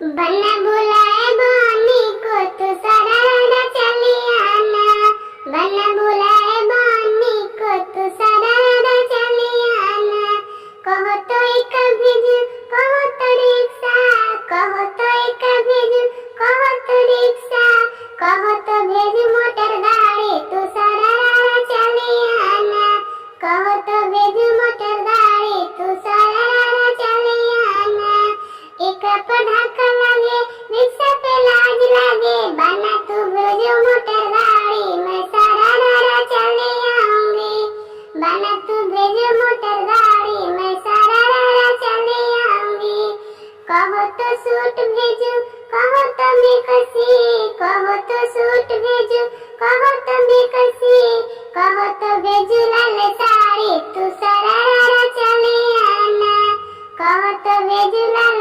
बना बुलाए बानी को तो सरारा चले आना। बना बुलाए बानी को तो सरारा चले आना। कहो तो एक भेजू कहो तो रिक्शा, कहो तो एक भेजू कहो तो रिक्शा, कहो तो भेजू मोटर गाड़ी तो सरारा चले आना। कहो तो भेजू मोटर गाड़ी तो सरारा चले आना। एक पटाखा लागे रिक्शा पे लाज लागे, बना तू भेजो मोटर गाड़ी मैं सरारा चले आऊंगी। बना तू भेजो मोटर गाड़ी मैं सरारा चले आऊंगी। कहो तो सूट भेजो कहो तो बेकसी, कहो तो सूट भेजो कहो तो बेकसी, कहो तो भेजो लाल साड़ी तू सरारा चले आना। कहो तो भेजो लाल